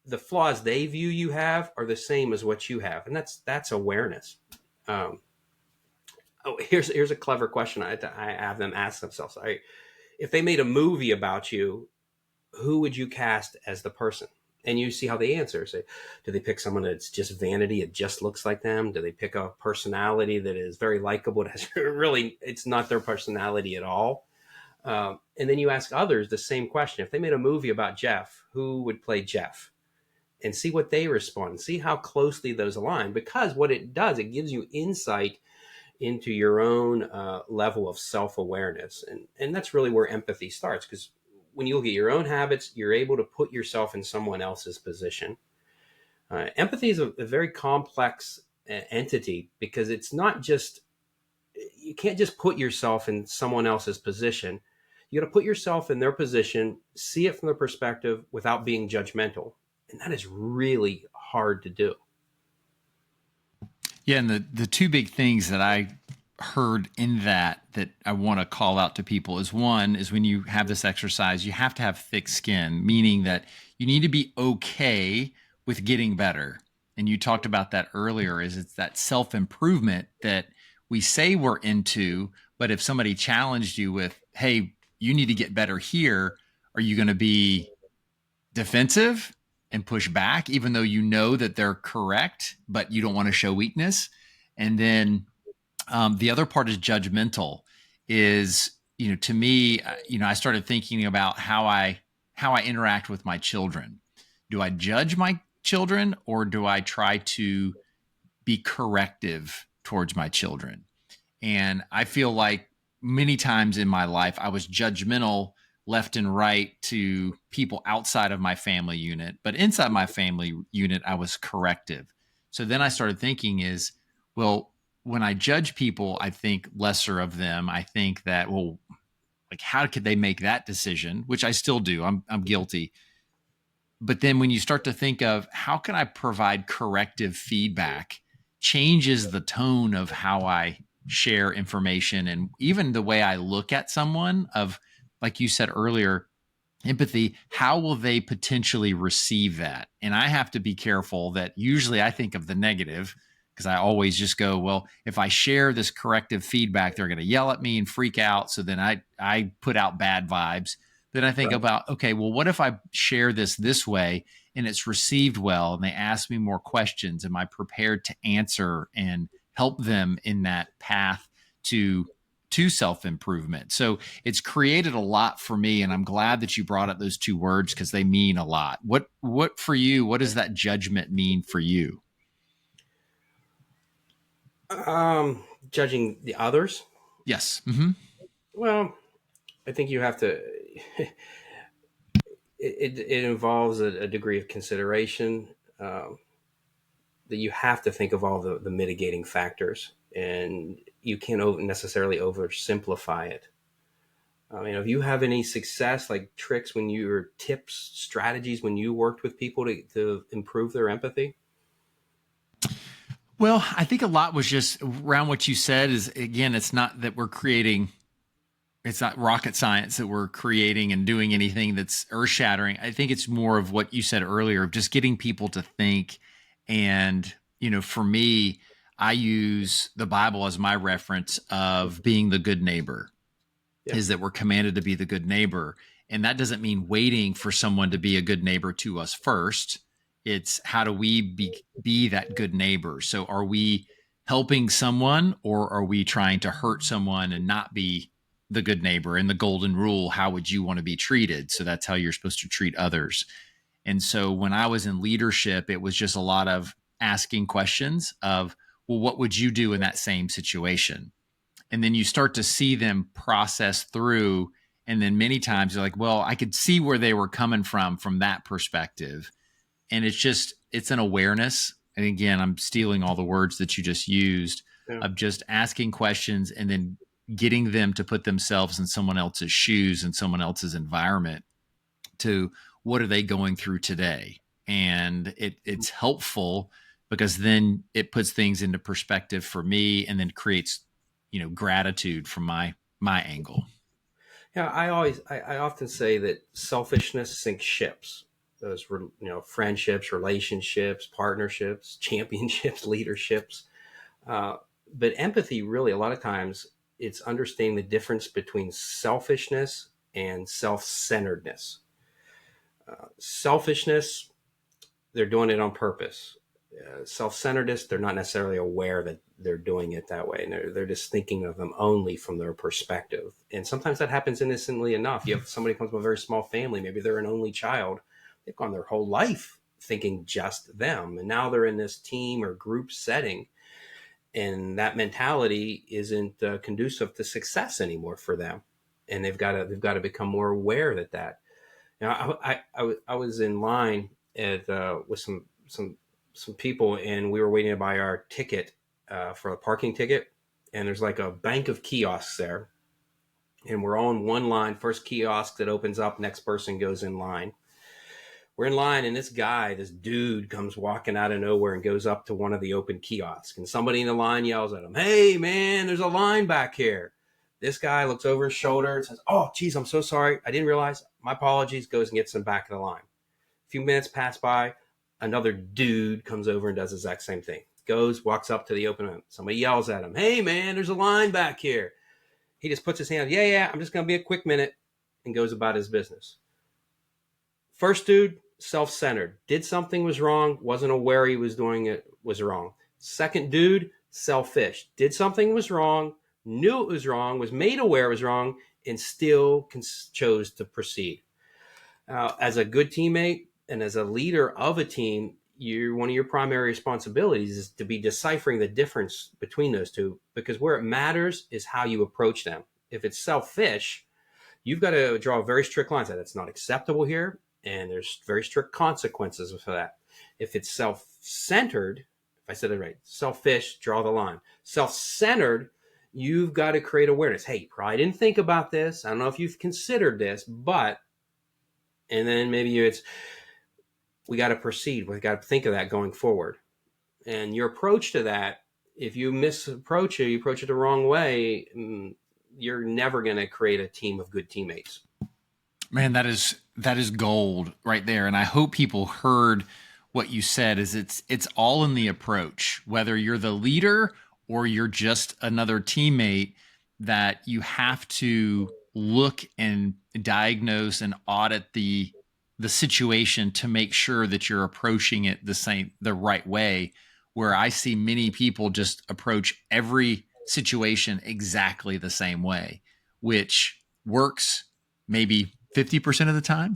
the flaws they view you have are the same as what you have. And that's awareness. Here's a clever question I have them ask themselves. If they made a movie about you, who would you cast as the person? And you see how they answer. Say, do they pick someone that's just vanity? It just looks like them. Do they pick a personality that is very likable? It's not their personality at all. And then you ask others the same question. If they made a movie about Jeff, who would play Jeff? And see what they respond. See how closely those align. Because what it does, it gives you insight into your own level of self-awareness. And that's really where empathy starts. Because when you look at your own habits, you're able to put yourself in someone else's position. Empathy is a very complex entity because it's not just, you can't just put yourself in someone else's position. You got to put yourself in their position, see it from their perspective without being judgmental. And that is really hard to do. Yeah, and the two big things that I heard in that I want to call out to people is, one is when you have this exercise, you have to have thick skin, meaning that you need to be okay with getting better. And you talked about that earlier, is it's that self-improvement that we say we're into, but if somebody challenged you with, hey, you need to get better here, are you going to be defensive and push back, even though you know that they're correct, but you don't want to show weakness? And then the other part is judgmental. Is, to me, I started thinking about how I interact with my children. Do I judge my children, or do I try to be corrective towards my children? And I feel like many times in my life, I was judgmental left and right to people outside of my family unit, but inside my family unit, I was corrective. So then I started thinking is, well, when I judge people, I think lesser of them. I think that, well, like, how could they make that decision? Which I still do. I'm guilty. But then when you start to think of how can I provide corrective feedback, changes the tone of how I share information, and even the way I look at someone. Of, like you said earlier, empathy, how will they potentially receive that? And I have to be careful that usually I think of the negative, because I always just go, well, if I share this corrective feedback, they're going to yell at me and freak out. So then I put out bad vibes. Then I think Right. about, okay, well, what if I share this way and it's received well and they ask me more questions? Am I prepared to answer and help them in that path to self-improvement? So it's created a lot for me, and I'm glad that you brought up those two words, because they mean a lot. What for you, what does that judgment mean for you? Judging the others. Yes. Mm-hmm. Well, I think you have to. It involves a degree of consideration, that you have to think of all the mitigating factors, and you can't necessarily oversimplify it. If you have any success, like tricks when you, or tips, strategies when you worked with people to improve their empathy. Well, I think a lot was just around what you said. Is, again, it's not that we're creating, it's not rocket science that we're creating and doing anything that's earth shattering. I think it's more of what you said earlier, of just getting people to think. And, for me, I use the Bible as my reference of being the good neighbor, Yeah. is that we're commanded to be the good neighbor. And that doesn't mean waiting for someone to be a good neighbor to us first. It's how do we be that good neighbor? So are we helping someone, or are we trying to hurt someone and not be the good neighbor? And the golden rule, how would you want to be treated? So that's how you're supposed to treat others. And so when I was in leadership, it was just a lot of asking questions of, well, what would you do in that same situation? And then you start to see them process through. And then many times you're like, well, I could see where they were coming from that perspective. And it's an awareness. And again, I'm stealing all the words that you just used, Yeah. of just asking questions and then getting them to put themselves in someone else's shoes and someone else's environment, to what are they going through today? And it's helpful, because then it puts things into perspective for me, and then creates, gratitude from my angle. Yeah, I often say that selfishness sinks ships. Those, friendships, relationships, partnerships, championships, leaderships. Uh, but empathy, really, a lot of times, it's understanding the difference between selfishness and self-centeredness. Selfishness, they're doing it on purpose. Self-centeredness, they're not necessarily aware that they're doing it that way, and they're just thinking of them only from their perspective. And sometimes that happens innocently enough. You have somebody who comes from a very small family, maybe they're an only child. They've gone their whole life thinking just them, and now they're in this team or group setting, and that mentality isn't conducive to success anymore for them. And they've got to become more aware that. Now, I was in line with some people, and we were waiting to buy our ticket, for a parking ticket. And there's like a bank of kiosks there, and we're all in one line. First kiosk that opens up, next person goes in line. We're in line, and this dude comes walking out of nowhere and goes up to one of the open kiosks, and somebody in the line yells at him, "Hey man, there's a line back here." This guy looks over his shoulder and says, "Oh geez, I'm so sorry, I didn't realize, my apologies," goes and gets him back in the line. A few minutes pass by, another dude comes over and does the exact same thing. Goes, walks up to the open room. Somebody yells at him, "Hey man, there's a line back here." He just puts his hand, yeah, I'm just going to be a quick minute, and goes about his business. First dude, self-centered. Did something was wrong, wasn't aware he was doing it was wrong. Second dude, selfish. Did something was wrong, knew it was wrong, was made aware it was wrong, and still chose to proceed. As a good teammate and as a leader of a team, one of your primary responsibilities is to be deciphering the difference between those two, because where it matters is how you approach them. If it's selfish, you've got to draw very strict lines that it's not acceptable here, and there's very strict consequences for that. If it's self-centered, if I said it right, selfish, draw the line. Self-centered, you've got to create awareness. Hey, probably didn't think about this. I don't know if you've considered this, but, and then maybe we got to proceed. We got to think of that going forward. And your approach to that, if you misapproach it, you approach it the wrong way, you're never going to create a team of good teammates. Man, that is gold right there. And I hope people heard what you said is it's all in the approach, whether you're the leader or you're just another teammate, that you have to look and diagnose and audit the situation to make sure that you're approaching it the right way. Where I see many people just approach every situation exactly the same way, which works maybe 50% of the time.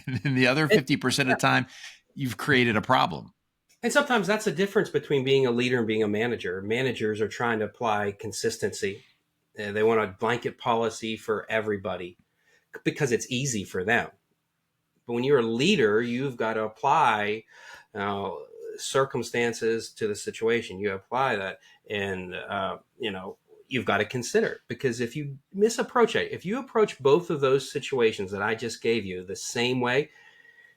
And the other And, 50% of the time, you've created a problem. and sometimes that's the difference between being a leader and being a manager. Managers are trying to apply consistency. They want a blanket policy for everybody because it's easy for them. But when you're a leader, you've got to apply uh, circumstances to the situation. You apply that, and you've got to consider, because if you misapproach it, if you approach both of those situations that I just gave you the same way,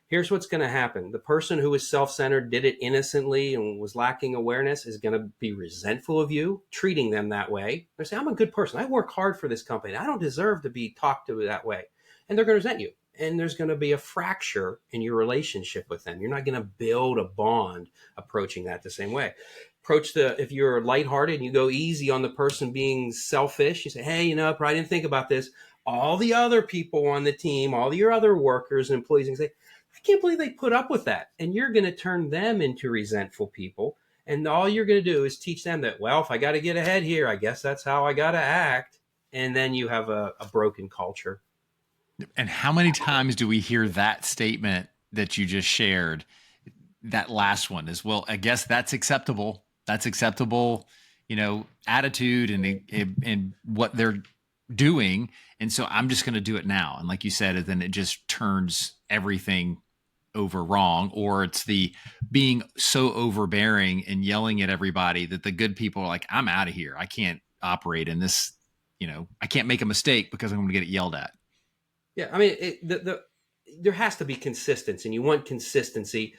here's what's going to happen. The person who was self-centered, did it innocently, and was lacking awareness is going to be resentful of you, treating them that way. They're saying, I'm a good person. I work hard for this company. I don't deserve to be talked to that way. And they're going to resent you. And there's going to be a fracture in your relationship with them. You're not going to build a bond approaching that the same way. If you're lighthearted and you go easy on the person being selfish, you say, hey, I didn't think about this. All the other people on the team, all your other workers and employees, and say, I can't believe they put up with that. And you're going to turn them into resentful people. And all you're going to do is teach them that, well, if I got to get ahead here, I guess that's how I got to act. And then you have a broken culture. And how many times do we hear that statement that you just shared? That last one is, well, I guess that's acceptable. That's acceptable, attitude and what they're doing. And so I'm just going to do it now. And like you said, then it just turns everything over wrong, or it's the being so overbearing and yelling at everybody that the good people are like, I'm out of here. I can't operate in this. I can't make a mistake because I'm going to get it yelled at. Yeah. I mean, there has to be consistency, and you want consistency,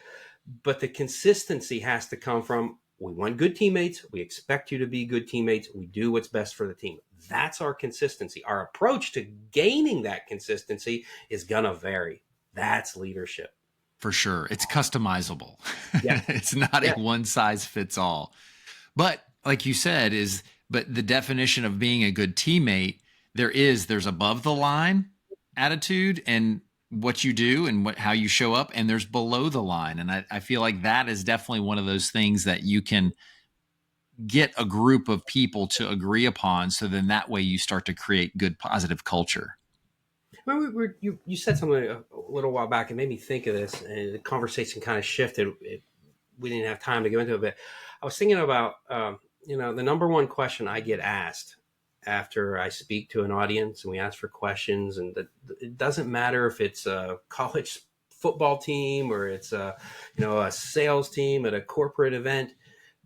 but the consistency has to come from, we want good teammates. We expect you to be good teammates. We do what's best for the team. That's our consistency. Our approach to gaining that consistency is going to vary. That's leadership. For sure. It's customizable. Yeah. It's not Yeah. a one size fits all. But like you said, but the definition of being a good teammate, there's above the line attitude and what you do and how you show up, and there's below the line. And I feel like that is definitely one of those things that you can get a group of people to agree upon. So then that way you start to create good, positive culture. Well, you said something a little while back and made me think of this, and the conversation kind of shifted. We didn't have time to go into it, but I was thinking about, the number one question I get asked after I speak to an audience and we ask for questions, and it doesn't matter if it's a college football team or it's a sales team at a corporate event.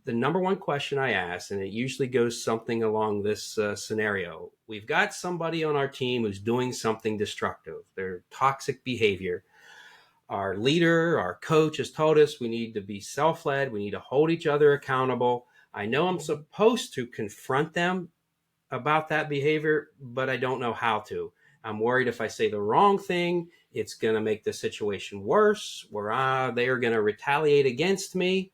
The number one question I ask, and it usually goes something along this scenario: we've got somebody on our team who's doing something destructive. They're toxic behavior. Our leader, our coach has told us we need to be self-led. We need to hold each other accountable. I know I'm supposed to confront them about that behavior, but I don't know how to. I'm worried if I say the wrong thing, it's going to make the situation worse, where they are going to retaliate against me.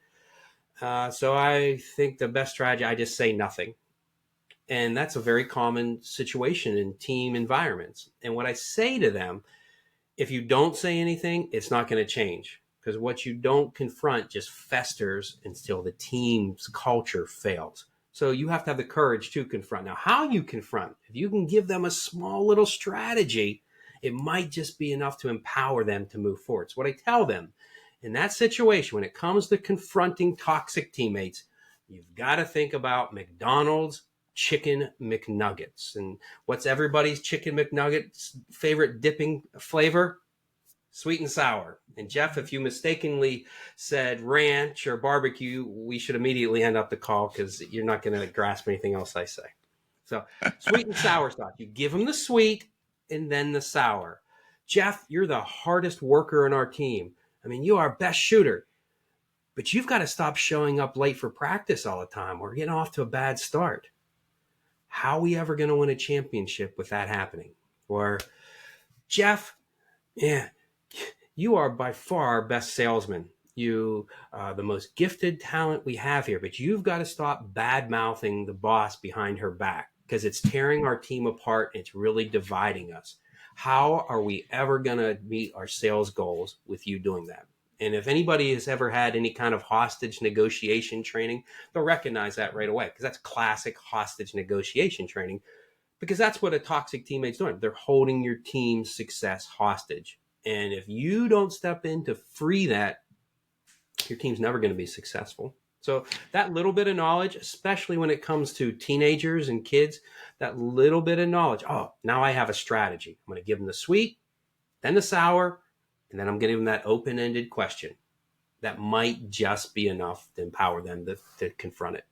So I think the best strategy, I just say nothing. And that's a very common situation in team environments. And what I say to them, if you don't say anything, it's not going to change, because what you don't confront just festers until the team's culture fails. So you have to have the courage to confront. Now, how you confront, if you can give them a small little strategy, it might just be enough to empower them to move forward. So what I tell them in that situation, when it comes to confronting toxic teammates, you've got to think about McDonald's chicken McNuggets. And what's everybody's chicken McNuggets favorite dipping flavor? Sweet and sour. And Jeff, if you mistakenly said ranch or barbecue, we should immediately end up the call, because you're not going to grasp anything else I say. So sweet and sour stuff. You give them the sweet and then the sour. Jeff, you're the hardest worker in our team. I mean, you are our best shooter. but you've got to stop showing up late for practice all the time. We're getting off to a bad start. How are we ever going to win a championship with that happening? Or, Jeff, yeah, you are by far our best salesman. You are the most gifted talent we have here, but you've got to stop bad mouthing the boss behind her back, because it's tearing our team apart. And it's really dividing us. How are we ever going to meet our sales goals with you doing that? And if anybody has ever had any kind of hostage negotiation training, they'll recognize that right away, because that's classic hostage negotiation training, because that's what a toxic teammate's doing. They're holding your team's success hostage. And if you don't step in to free that, your team's never going to be successful. So that little bit of knowledge, especially when it comes to teenagers and kids, that little bit of knowledge. Oh, now I have a strategy. I'm going to give them the sweet, then the sour, and then I'm going to give them that open-ended question. That might just be enough to empower them to confront it.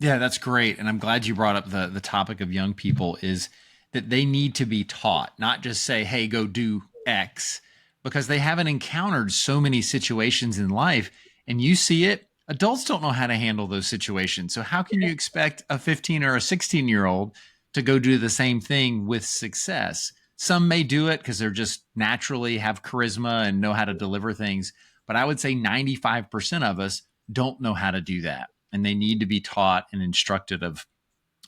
Yeah, that's great. And I'm glad you brought up the topic of young people, is that they need to be taught, not just say, hey, go do X, because they haven't encountered so many situations in life. And you see it, adults don't know how to handle those situations. So how can you expect a 15 or a 16-year-old to go do the same thing with success? Some may do it because they're just naturally have charisma and know how to deliver things. But I would say 95% of us don't know how to do that. And they need to be taught and instructed of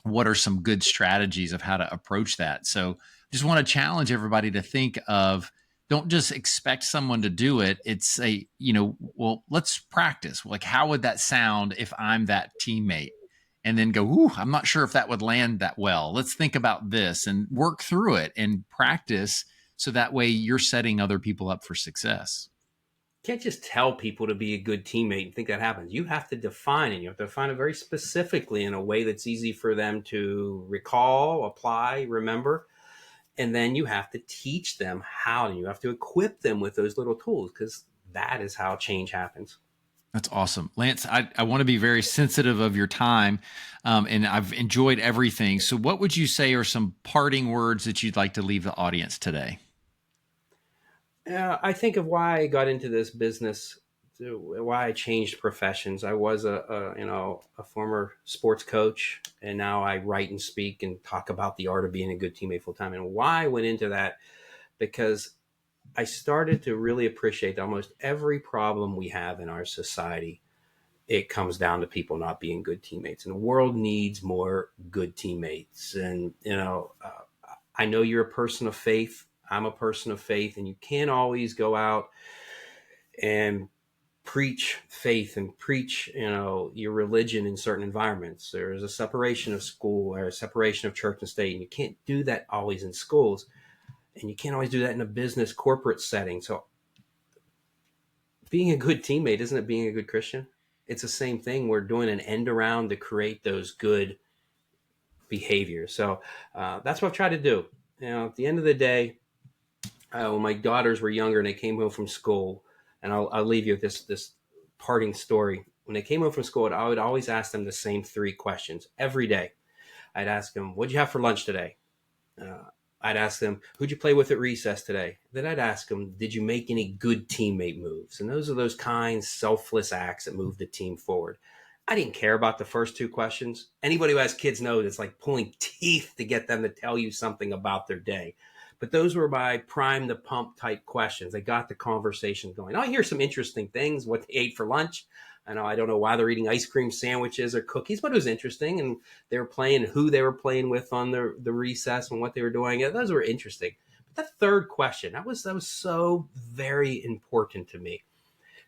what are some good strategies of how to approach that. So just want to challenge everybody to think of, don't just expect someone to do it. It's a, well, let's practice. Like, how would that sound if I'm that teammate? And then go, ooh, I'm not sure if that would land that well. Let's think about this and work through it and practice. So that way you're setting other people up for success. Can't just tell people to be a good teammate and think that happens. You have to define it. You have to define it very specifically in a way that's easy for them to recall, apply, remember. And then you have to teach them how, and you have to equip them with those little tools, because that is how change happens. That's awesome. Lance, I want to be very sensitive of your time, and I've enjoyed everything. So what would you say are some parting words that you'd like to leave the audience today? I think of why I got into this business, why I changed professions. I was a former sports coach, and now I write and speak and talk about the art of being a good teammate full time. And why I went into that, because I started to really appreciate that almost every problem we have in our society, it comes down to people not being good teammates. And the world needs more good teammates. And, I know you're a person of faith. I'm a person of faith, and you can't always go out and preach faith and preach, your religion in certain environments. There's a separation of school or a separation of church and state, and you can't do that always in schools, and you can't always do that in a business corporate setting. So being a good teammate, isn't it being a good Christian? It's the same thing. We're doing an end around to create those good behaviors. So that's what I've tried to do. At the end of the day, when my daughters were younger and they came home from school, and I'll leave you with this parting story. When they came home from school, I would always ask them the same three questions every day. I'd ask them, what'd you have for lunch today? I'd ask them, who'd you play with at recess today? Then I'd ask them, did you make any good teammate moves? And those are those kind, selfless acts that move the team forward. I didn't care about the first two questions. Anybody who has kids knows it's like pulling teeth to get them to tell you something about their day. But those were my prime the pump type questions. They got the conversation going. I hear some interesting things, what they ate for lunch. I don't know why they're eating ice cream sandwiches or cookies, but it was interesting. And they were playing, who they were playing with on the recess and what they were doing. Those were interesting. But that third question, that was so very important to me,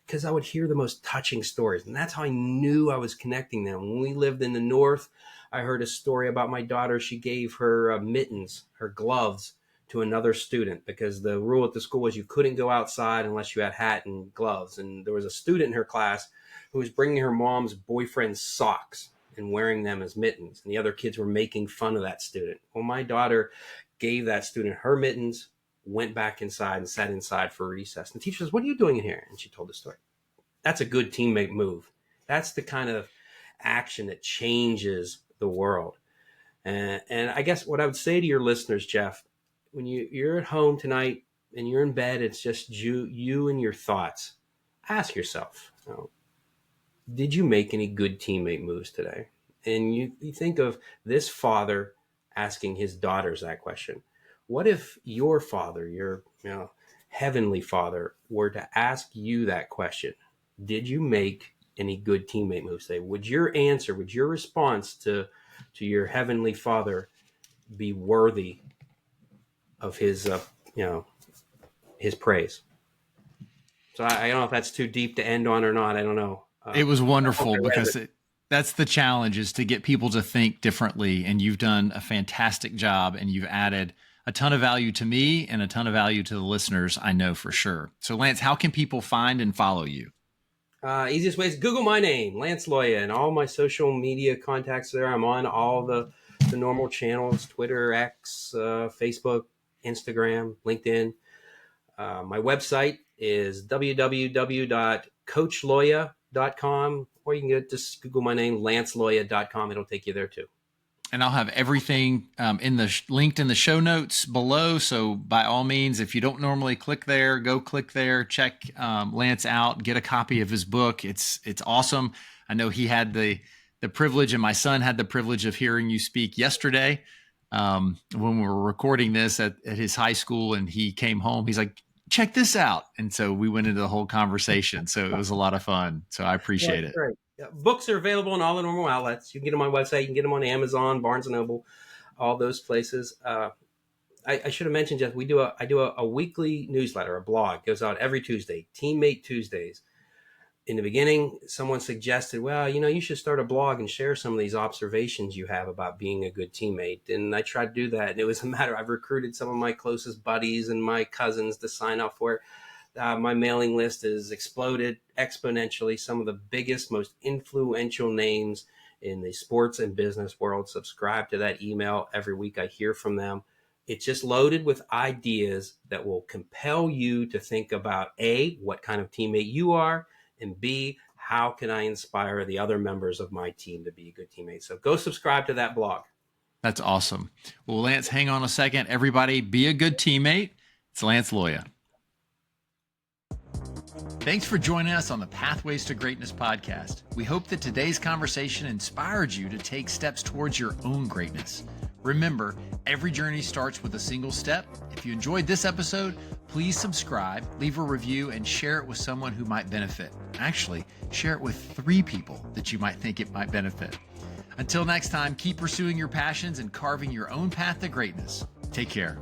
because I would hear the most touching stories. And that's how I knew I was connecting them. When we lived in the North, I heard a story about my daughter. She gave her mittens, her gloves, to another student, because the rule at the school was you couldn't go outside unless you had hat and gloves. And there was a student in her class who was bringing her mom's boyfriend's socks and wearing them as mittens. And the other kids were making fun of that student. Well, my daughter gave that student her mittens, went back inside and sat inside for recess. And the teacher says, what are you doing in here? And she told the story. That's a good teammate move. That's the kind of action that changes the world. And I guess what I would say to your listeners, Jeff, when you're at home tonight and you're in bed, it's just you and your thoughts. Ask yourself, did you make any good teammate moves today? And you think of this father asking his daughters that question. What if your father, your heavenly father, were to ask you that question? Did you make any good teammate moves today? Would your answer, would your response to your heavenly father be worthy of his his praise? So I don't know if that's too deep to end on or not. I don't know. It was I hope wonderful I because read that's the challenge, is to get people to think differently. And you've done a fantastic job, and you've added a ton of value to me and a ton of value to the listeners, I know for sure. So Lance, how can people find and follow you? Easiest way is Google my name, Lance Loya, and all my social media contacts there. I'm on all the normal channels: Twitter, X, Facebook, Instagram, LinkedIn. My website is www.coachloya.com, or you can just Google my name, lanceloya.com. It'll take you there too. And I'll have everything linked in the show notes below. So by all means, if you don't normally click there, go click there, check Lance out, get a copy of his book. It's awesome. I know he had the privilege, and my son had the privilege of hearing you speak yesterday when we were recording this at his high school, and he came home. He's like, check this out. And so we went into the whole conversation. So it was a lot of fun. So I appreciate it. Great. Yeah, books are available in all the normal outlets. You can get them on my website. You can get them on Amazon, Barnes & Noble, all those places. I should have mentioned, Jeff, I do a weekly newsletter, a blog. It goes out every Tuesday, Teammate Tuesdays. In the beginning, someone suggested, well, you should start a blog and share some of these observations you have about being a good teammate. And I tried to do that. And it was a matter, I've recruited some of my closest buddies and my cousins to sign up for it. My mailing list has exploded exponentially. Some of the biggest, most influential names in the sports and business world subscribe to that email. Every week I hear from them. It's just loaded with ideas that will compel you to think about A, what kind of teammate you are, and B, how can I inspire the other members of my team to be a good teammate? So go subscribe to that blog. That's awesome. Well, Lance, hang on a second. Everybody, be a good teammate. It's Lance Loya. Thanks for joining us on the Pathways to Greatness podcast. We hope that today's conversation inspired you to take steps towards your own greatness. Remember, every journey starts with a single step. If you enjoyed this episode, please subscribe, leave a review, and share it with someone who might benefit. Actually, share it with 3 people that you might think it might benefit. Until next time, keep pursuing your passions and carving your own path to greatness. Take care.